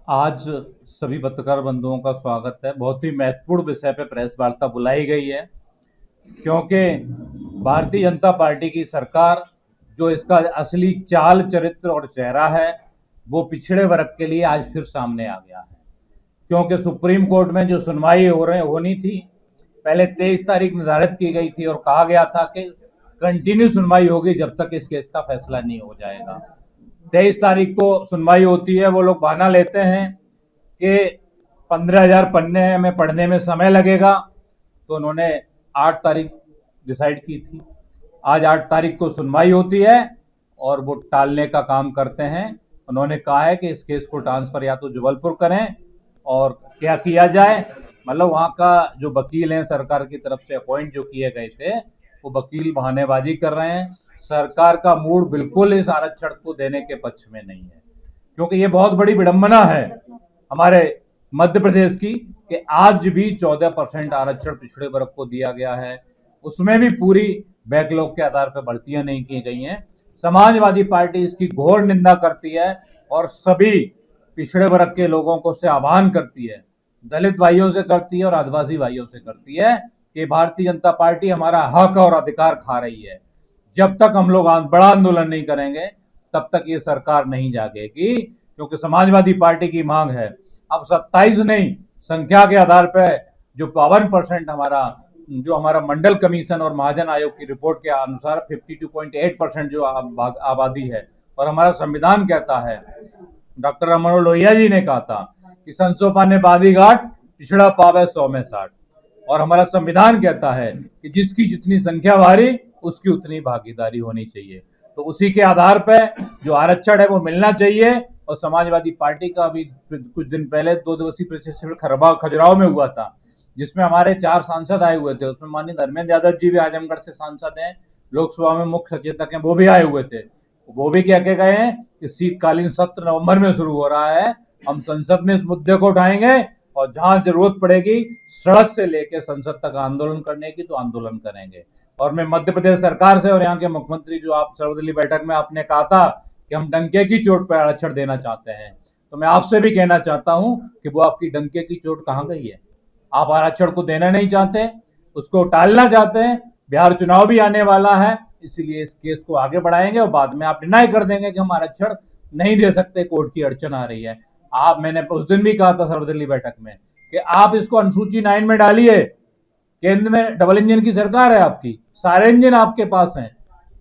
आज सभी पत्रकार बंधुओं का स्वागत है। बहुत ही महत्वपूर्ण विषय पे प्रेस वार्ता बुलाई गई है, क्योंकि भारतीय जनता पार्टी की सरकार जो इसका असली चाल चरित्र और चेहरा है वो पिछड़े वर्ग के लिए आज फिर सामने आ गया है। क्योंकि सुप्रीम कोर्ट में जो सुनवाई होनी थी, पहले 23 तारीख निर्धारित की गई थी और कहा गया था कि कंटिन्यू सुनवाई होगी जब तक इस केस का फैसला नहीं हो जाएगा। 23 तारीख को सुनवाई होती है, वो लोग बहाना लेते हैं कि 15,000 पन्ने में पढ़ने में समय लगेगा, तो उन्होंने 8 तारीख डिसाइड की थी। आज 8 तारीख को सुनवाई होती है और वो टालने का काम करते हैं। उन्होंने कहा है कि इस केस को ट्रांसफर या तो जबलपुर करें और क्या किया जाए, मतलब वहाँ का जो वकील हैं सरकार की तरफ से अपॉइंट जो किए गए थे, वो वकील बहानेबाजी कर रहे हैं। सरकार का मूड बिल्कुल इस आरक्षण को देने के पक्ष में नहीं है, क्योंकि ये बहुत बड़ी विडंबना है हमारे मध्य प्रदेश की कि आज भी 14% आरक्षण पिछड़े वर्ग को दिया गया है, उसमें भी पूरी बैकलॉग के आधार पर भर्तियां नहीं की गई हैं। समाजवादी पार्टी इसकी घोर निंदा करती है और सभी पिछड़े वर्ग के लोगों को से आह्वान करती है, दलित भाइयों से करती है और आदिवासी भाइयों से करती है कि भारतीय जनता पार्टी हमारा हक और अधिकार खा रही है। जब तक हम लोग बड़ा आंदोलन नहीं करेंगे तब तक ये सरकार नहीं जागेगी, क्योंकि समाजवादी पार्टी की मांग है अब 27 नहीं, संख्या के आधार पर जो 52% हमारा मंडल कमीशन और महाजन आयोग की रिपोर्ट के अनुसार 52.8% जो आबादी है, और हमारा संविधान कहता है, डॉक्टर रमन लोहिया जी ने कहा था कि संसोपा ने बादी घाट पिछड़ा पावे 100 में 60, और हमारा संविधान कहता है कि जिसकी जितनी संख्या भारी उसकी उतनी भागीदारी होनी चाहिए। तो उसी के आधार पर जो आरक्षण है वो मिलना चाहिए। और समाजवादी पार्टी का अभी कुछ दिन पहले 2 दिवसीय प्रशिक्षण खजुराहो में हुआ था, जिसमें हमारे 4 सांसद आए हुए थे। उसमें माननीय धर्मेंद्र यादव जी भी आजमगढ़ से सांसद हैं, लोकसभा में मुख्य सचेतक हैं, वो भी आए हुए थे। वो भी कह के गए हैं कि शीतकालीन सत्र नवंबर में शुरू हो रहा है, हम संसद में इस मुद्दे को उठाएंगे और जहां जरूरत पड़ेगी सड़क से लेकर संसद तक आंदोलन करने की तो आंदोलन करेंगे। और मैं मध्य प्रदेश सरकार से और यहाँ के मुख्यमंत्री, जो आप सर्वदलीय बैठक में आपने कहा था कि हम डंके की चोट पर आरक्षण देना चाहते हैं, तो मैं आपसे भी कहना चाहता हूं कि वो आपकी डंके की चोट कहां गई है। आप आरक्षण को देना नहीं चाहते, उसको टालना चाहते हैं। बिहार चुनाव भी आने वाला है, इसीलिए इस केस को आगे बढ़ाएंगे और बाद में आप डिनाई कर देंगे कि हम आरक्षण नहीं दे सकते, कोर्ट की अड़चन आ रही है। मैंने उस दिन भी कहा था सर्वदलीय बैठक में कि आप इसको अनुसूची 9 में डालिए। केंद्र में डबल इंजन की सरकार है आपकी, सारे इंजन आपके पास हैं,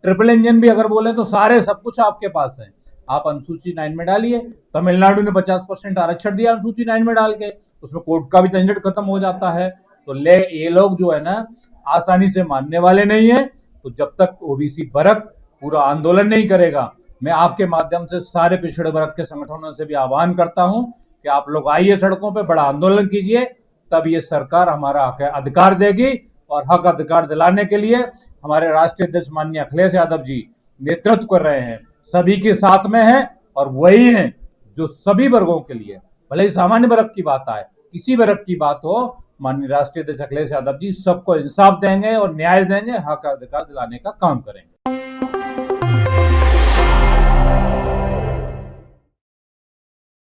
ट्रिपल इंजन भी अगर बोले तो सारे सब कुछ आपके पास है। आप अनुसूची 9 में डालिए। तमिलनाडु ने 50% आरक्षण दिया अनुसूची 9 में डाल के, उसमें कोर्ट का भी झंझट खत्म हो जाता है। तो ये लोग जो है ना आसानी से मानने वाले नहीं है। तो जब तक ओबीसी वर्ग पूरा आंदोलन नहीं करेगा, मैं आपके माध्यम से सारे पिछड़े वर्ग के संगठनों से भी आह्वान करता हूं कि आप लोग आइए सड़कों पर, बड़ा आंदोलन कीजिए, तब ये सरकार हमारा हक अधिकार देगी। और हक अधिकार दिलाने के लिए हमारे राष्ट्रीय अध्यक्ष माननीय अखिलेश यादव जी नेतृत्व कर रहे हैं, सभी के साथ में है, और वही है जो सभी वर्गों के लिए, भले ही सामान्य वर्ग की बात आए, किसी वर्ग की बात हो, माननीय राष्ट्रीय अध्यक्ष अखिलेश यादव जी सबको इंसाफ देंगे और न्याय देंगे, हक अधिकार दिलाने का काम करेंगे।